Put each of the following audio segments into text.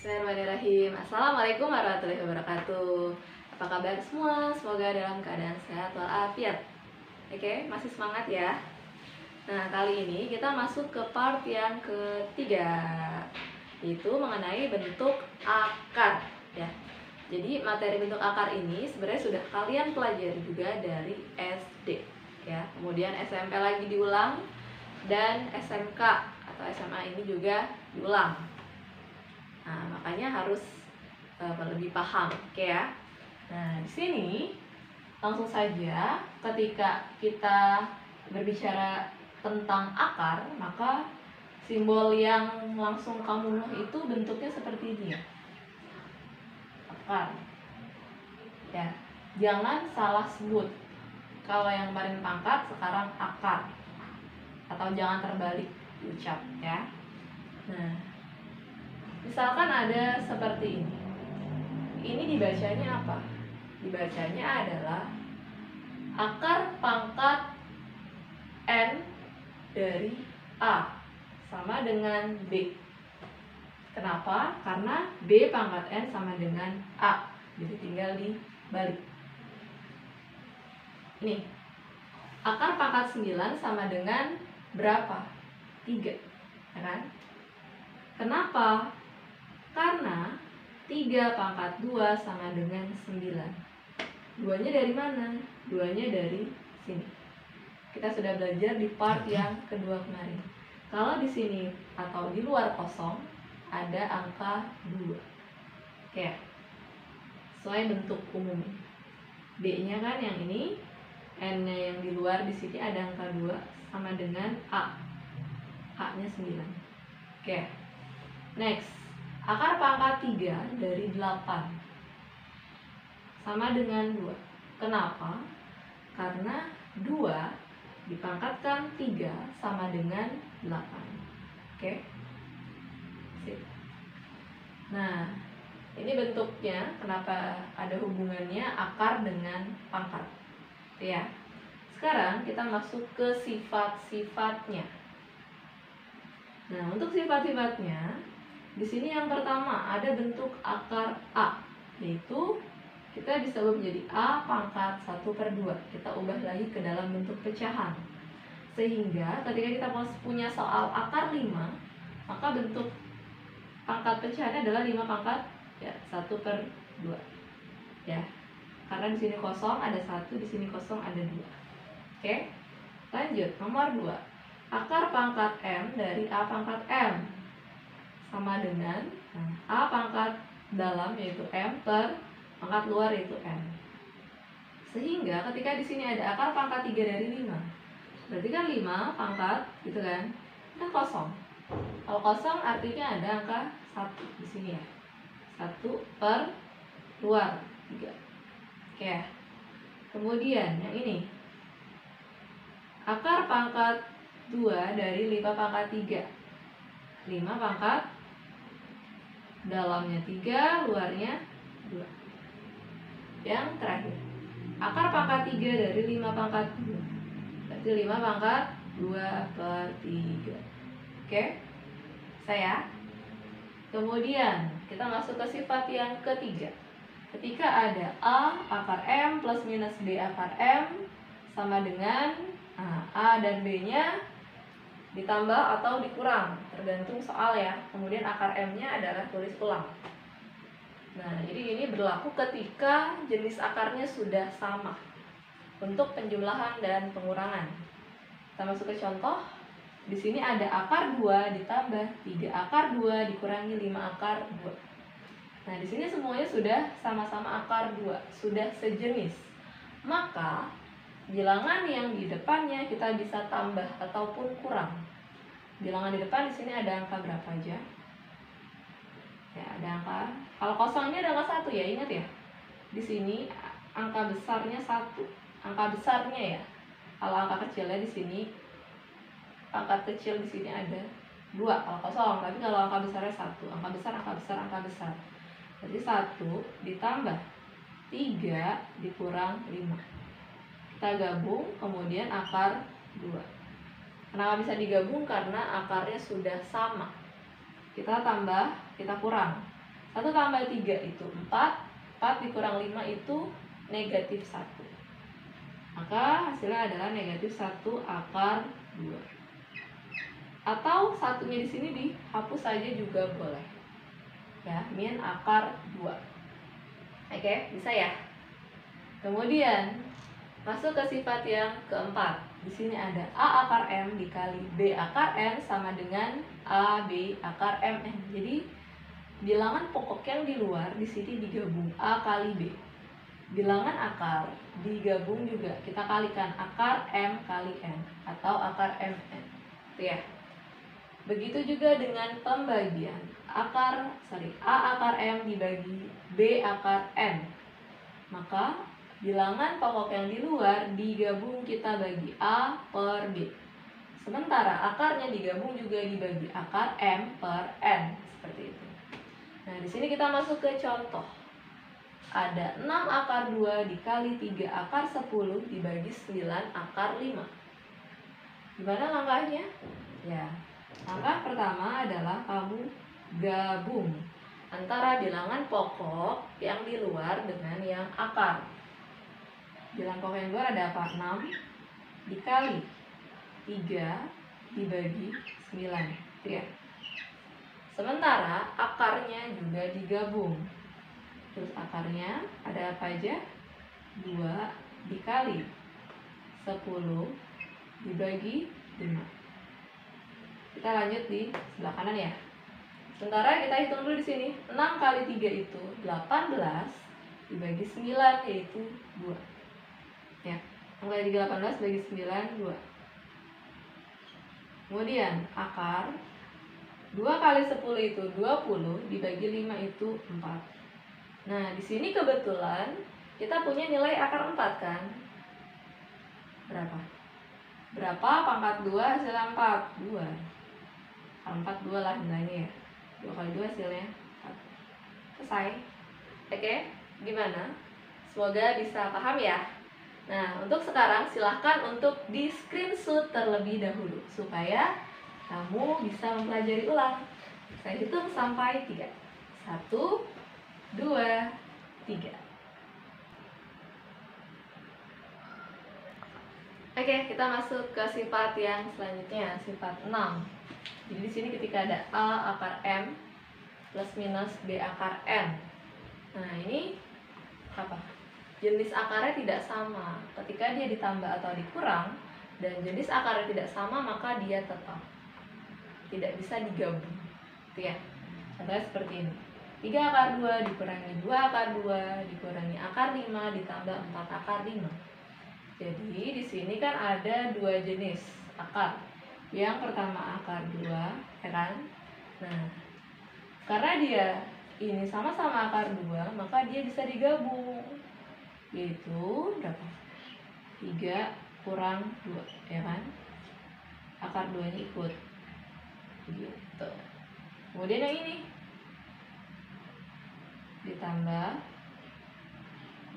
Bismillahirrahmanirrahim. Assalamualaikum warahmatullahi wabarakatuh. Apa kabar semua? Semoga dalam keadaan sehat walafiat. Oke, masih semangat ya. Nah, kali ini kita masuk ke part yang ketiga, yaitu mengenai bentuk akar ya. Jadi materi bentuk akar ini sebenarnya sudah kalian pelajari juga dari SD ya. Kemudian SMP lagi diulang dan SMK atau SMA ini juga diulang. Nah, makanya harus lebih paham, oke ya. Nah, di sini langsung saja ketika kita berbicara tentang akar, maka simbol yang langsung kamu ngeh itu bentuknya seperti ini ya. Akar. Ya, jangan salah sebut. Kalau yang kemarin pangkat, sekarang akar. Atau jangan terbalik diucap ya. Nah, misalkan ada seperti ini. Ini dibacanya apa? Dibacanya adalah akar pangkat N dari A sama dengan B. Kenapa? Karena B pangkat N sama dengan A. Jadi tinggal dibalik. Ini. Akar pangkat 9 sama dengan berapa? 3. Ya kan? Kenapa? Karena 3 pangkat 2 sama dengan 9. Duanya dari mana? Duanya dari sini. Kita sudah belajar di part yang kedua kemarin. Kalau di sini atau di luar kosong ada angka 2. Oke. Sesuai bentuk umum. B-nya kan yang ini, N-nya yang di luar di sini ada angka 2 sama dengan A. A-nya 9. Oke. Next, akar pangkat 3 dari 8 sama dengan 2. Kenapa? Karena 2 dipangkatkan 3 sama dengan 8. Oke? Sip. Nah, ini bentuknya kenapa ada hubungannya akar dengan pangkat. Ya. Sekarang kita masuk ke sifat-sifatnya. Nah, untuk sifat-sifatnya, di sini yang pertama ada bentuk akar A, yaitu kita bisa ubah menjadi A pangkat 1/2. Kita ubah lagi ke dalam bentuk pecahan. Sehingga ketika kita punya soal akar 5, maka bentuk pangkat pecahannya adalah 5 pangkat 1/2. Ya. Karena di sini kosong ada 1, di sini kosong ada 2. Oke? Lanjut, nomor 2. Akar pangkat M dari A pangkat M sama dengan A pangkat dalam yaitu M per pangkat luar yaitu M. Sehingga ketika di sini ada akar pangkat 3 dari 5, berarti kan 5 pangkat gitu kan kosong. Kalau kosong artinya ada angka 1 di sini ya. 1 per luar 3. Oke. Kemudian yang ini. Akar pangkat 2 dari 5 pangkat 3. 5 pangkat dalamnya 3, luarnya 2. Yang terakhir, akar pangkat 3 dari 5 pangkat 2. Berarti 5 pangkat 2/3. Oke? Saya. Kemudian kita masuk ke sifat yang ketiga. Ketika ada A akar M plus minus B akar M sama dengan A dan B-nya ditambah atau dikurang, tergantung soal ya. Kemudian akar M-nya adalah tulis ulang. Nah, jadi ini berlaku ketika jenis akarnya sudah sama untuk penjumlahan dan pengurangan. Kita masuk ke contoh. Di sini ada akar 2 ditambah 3 akar 2 dikurangi 5 akar 2. Nah, di sini semuanya sudah sama-sama akar 2, sudah sejenis. Maka bilangan yang di depannya kita bisa tambah ataupun kurang. Bilangan di depan di sini ada angka berapa aja? Ya, ada angka. Kalau kosong ini ada angka 1 ya, ingat ya. Di sini angka besarnya 1. Angka besarnya ya. Kalau angka kecilnya di sini, pangkat kecil di sini ada 2 kalau kosong, tapi kalau angka besarnya 1. Angka besar, angka besar, angka besar. Jadi 1 ditambah 3 dikurang 5. Kita gabung, kemudian akar 2. Kenapa bisa digabung? Karena akarnya sudah sama. Kita tambah, kita kurang. 1 tambah 3 itu 4. 4 dikurang 5 itu negatif 1. Maka hasilnya adalah negatif 1 akar 2. Atau satunya di sini dihapus saja juga boleh. Ya, min akar 2. Oke, bisa ya? Kemudian masuk ke sifat yang keempat. Di sini ada A akar M dikali B akar N sama dengan AB akar MN. Jadi bilangan pokok yang di luar di sini digabung A kali B. Bilangan akar digabung juga, kita kalikan akar M kali N atau akar MN. Itu ya. Begitu juga dengan pembagian A akar M dibagi B akar N. Maka bilangan pokok yang di luar digabung kita bagi A per B. Sementara akarnya digabung juga dibagi akar M per N. Seperti itu. Nah, di sini kita masuk ke contoh. Ada 6 akar 2 dikali 3 akar 10 dibagi 9 akar 5. Gimana langkahnya? Ya, langkah pertama adalah kamu gabung antara bilangan pokok yang di luar dengan yang akar. Bilangan pokok yang di luar ada apa? 6 dikali 3 dibagi 9. Itu ya. Sementara akarnya juga digabung. Terus akarnya ada apa aja? 2 dikali 10 dibagi 5. Kita lanjut di sebelah kanan ya. Sementara kita hitung dulu di sini. 6 kali 3 itu 18 dibagi 9 yaitu 2. Ya. 6 kali 3 18 bagi 9 2. Kemudian akar 2 kali 10 itu 20 dibagi 5 itu 4. Nah, di sini kebetulan kita punya nilai akar 4 kan? Berapa? Berapa pangkat 2 hasilnya 4? 2. Akar 4 2 lah nilainya ya. 2 kali 2 hasilnya 4. Selesai. Oke, gimana? Semoga bisa paham ya. Nah, untuk sekarang silahkan untuk di screenshot terlebih dahulu supaya kamu bisa mempelajari ulang. Saya hitung sampai 3. 1 2 3. Oke, kita masuk ke sifat yang selanjutnya, sifat 6. Jadi di sini ketika ada A akar M plus minus B akar N. Nah, ini apa? Jenis akarnya tidak sama. Ketika dia ditambah atau dikurang dan jenis akarnya tidak sama, maka dia tetap tidak bisa digabung. Itu ya. Contohnya seperti ini. 3 akar 2 dikurangi 2 akar 2 dikurangi akar 5 ditambah 4 akar 5. Jadi di sini kan ada 2 jenis akar. Yang pertama akar 2, ya kan? Nah, karena dia ini sama-sama akar 2, maka dia bisa digabung. Yaitu berapa? 3 kurang 2, ya kan? Akar 2-nya ikut. Gitu. Kemudian yang ini ditambah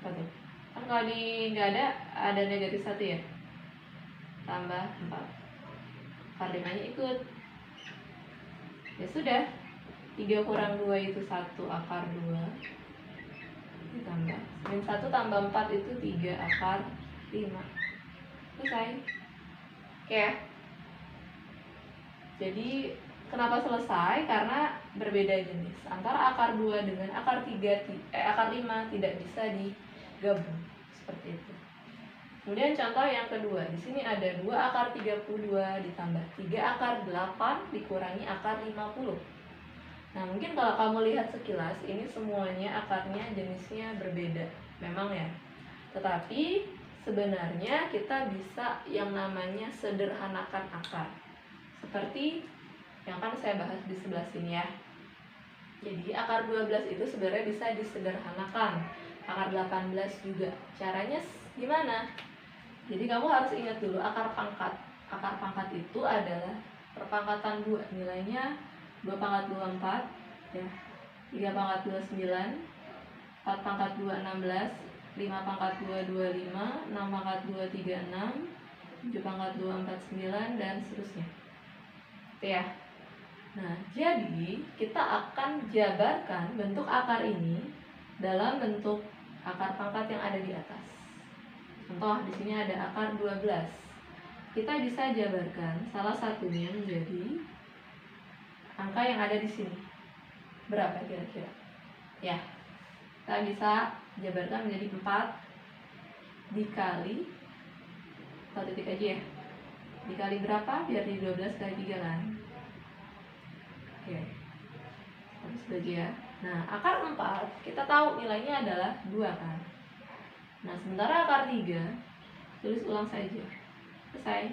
apa tuh? Kan kalau nggak ada negatif 1 ya. Tambah 4. Akar 5-nya ikut. Ya sudah. 3 kurang 2 itu 1 akar 2 ditambah min 1 tambah 4 itu 3 akar 5. Selesai. Oke ya. Jadi kenapa selesai? Karena berbeda jenis. Antara akar 2 dengan akar 5 tidak bisa digabung. Seperti itu. Kemudian contoh yang kedua. Di sini ada 2 akar 32 ditambah 3 akar 8 dikurangi akar 50. Nah, mungkin kalau kamu lihat sekilas, ini semuanya akarnya jenisnya berbeda. Memang ya. Tetapi sebenarnya kita bisa yang namanya sederhanakan akar. Seperti yang kan saya bahas di sebelah sini ya. Jadi akar 12 itu sebenarnya bisa disederhanakan. Akar 18 juga. Caranya gimana? Jadi kamu harus ingat dulu akar pangkat. Akar pangkat itu adalah perpangkatan 2. Nilainya 2 pangkat 2 4 ya. 3 pangkat 2 9, 4 pangkat 2 16, 5 pangkat 2 25, 6 pangkat 2 36, 7 pangkat 2 49 dan seterusnya. Itu ya. Nah, jadi kita akan jabarkan bentuk akar ini dalam bentuk akar pangkat yang ada di atas. Contoh, di sini ada akar 12. Kita bisa jabarkan salah satunya menjadi angka yang ada di sini. Berapa kira-kira? Ya, kita bisa jabarkan menjadi 4 dikali, atau titik aja ya, dikali berapa? Biar di 12 kali 3 kan. Oke, habis bagi ya. Nah, akar 4 kita tahu nilainya adalah 2 kan. Nah, sementara akar 3 tulis ulang saja. Selesai.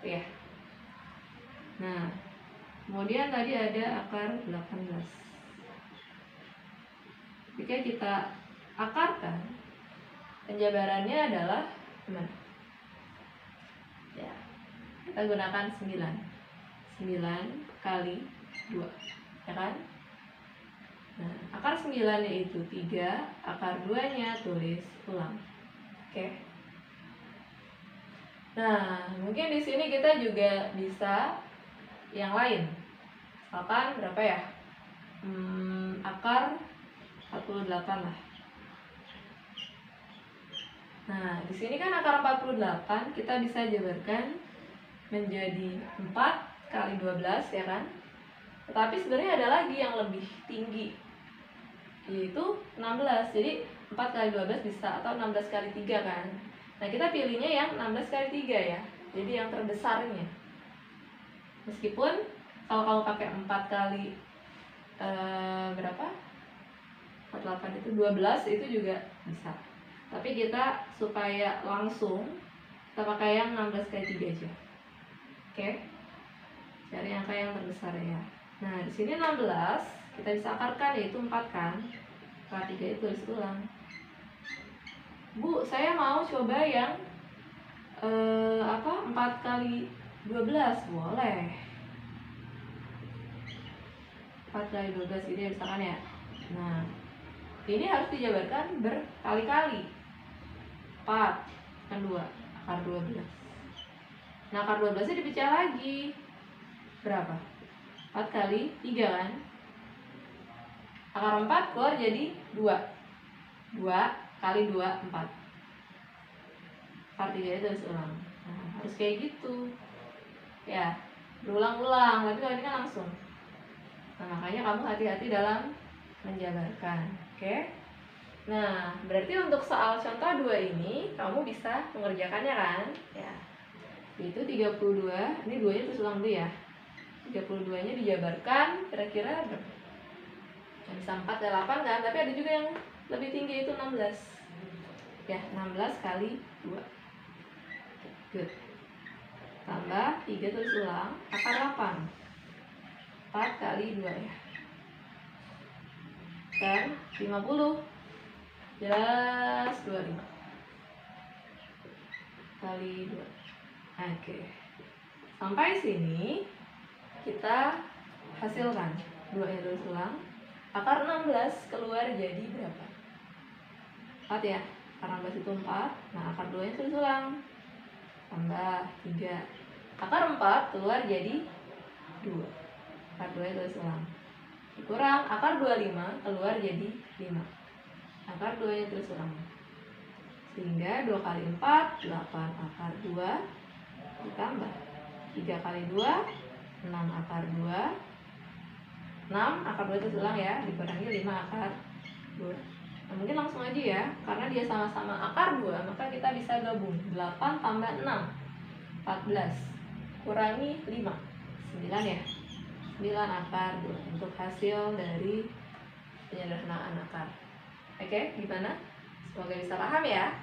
Ya. Nah, kemudian tadi ada akar 18. Jika kita akarkan, penjabarannya adalah gimana? Ya, kita gunakan 9. 9 kali 2, ya kan? Nah, akar 9-nya itu 3, akar 2-nya tulis ulang. Oke. Nah, mungkin di sini kita juga bisa yang lain. Misalkan berapa ya? Akar 48 lah. Nah, di sini kan akar 48 kita bisa jabarkan menjadi 4 kali 12 ya kan? Tetapi sebenarnya ada lagi yang lebih tinggi, yaitu 16. Jadi 4 kali 12 bisa, atau 16 kali 3 kan. Nah, kita pilihnya yang 16 kali 3 ya. Jadi yang terbesarnya. Meskipun kalau kamu pakai 4 kali berapa? 48 itu 12 itu juga bisa. Tapi kita supaya langsung kita pakai yang 16 kali 3 aja. Oke. Cari angka yang terbesar ya. Nah, di sini 16 kita bisa akarkan, yaitu 4 kan. Akar 3 itu tulis ulang. Bu, saya mau coba yang 4 kali 12. Boleh. 4 kali 12 ini misalkan ya. Nah, ini harus dijabarkan berkali-kali. 4 kan 2, akar 12. Nah, akar 12 nya dipecah lagi. Berapa? 4 kali 3 kan. Akar 4 keluar jadi 2. 2 kali 2, 4. Akar 3 itu harus ulang. Nah, harus kayak gitu. Ya, berulang-ulang. Tapi kalau ini kan langsung. Nah, makanya kamu hati-hati dalam menjabarkan. Oke? Nah, berarti untuk soal contoh 2 ini kamu bisa mengerjakannya kan? Ya. Yaitu 32. Ini 2-nya terus ulang dulu ya. 32-nya dijabarkan kira-kira berapa? Bisa 4 kali 8 kan? Tapi ada juga yang lebih tinggi, itu 16. Ya, 16 kali 2. Good. Tambah 3 terus ulang, akar 8. 4 kali 2 ya. Dan 50. Jelas 25 kali 2. Oke. Sampai sini kita hasilkan 2-nya terus ulang. Akar 16 keluar jadi berapa? 4 ya. Akar 16 itu 4. Nah, akar 2-nya terus ulang. Tambah 3. Akar 4 keluar jadi 2. Akar 2-nya terus ulang. Kurang akar 25 keluar jadi 5. Akar 2-nya terus ulang. Sehingga 2 kali 4, 8. Akar 2 ditambah 3 kali 2, 6 akar 2. 6 akar 2 terus ulang ya, dikurangi 5 akar 2. Nah, mungkin langsung aja ya, karena dia sama-sama akar 2, maka kita bisa gabung. 8 tambah 6, 14. Kurangi 5, 9 ya. 9 akar 2 untuk hasil dari penyederhanaan akar. Oke, gimana? Semoga bisa paham ya.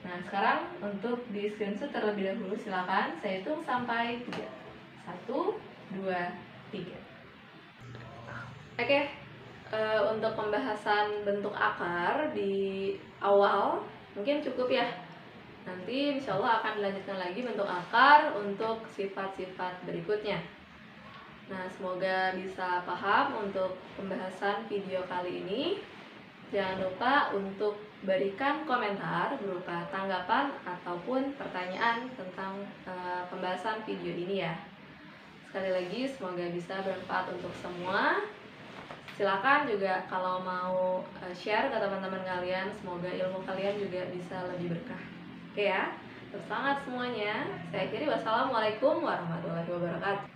Nah, sekarang untuk di screenshot terlebih dahulu, silakan saya hitung sampai 3. 1, 2, 3. Oke, untuk pembahasan bentuk akar di awal mungkin cukup ya. Nanti insya Allah akan dilanjutkan lagi bentuk akar untuk sifat-sifat berikutnya. Nah, semoga bisa paham untuk pembahasan video kali ini. Jangan lupa untuk berikan komentar berupa tanggapan ataupun pertanyaan tentang pembahasan video ini ya. Sekali lagi semoga bisa bermanfaat untuk semua. Silakan juga kalau mau share ke teman-teman kalian, semoga ilmu kalian juga bisa lebih berkah. Oke ya, semangat semuanya. Saya akhiri, wassalamualaikum warahmatullahi wabarakatuh.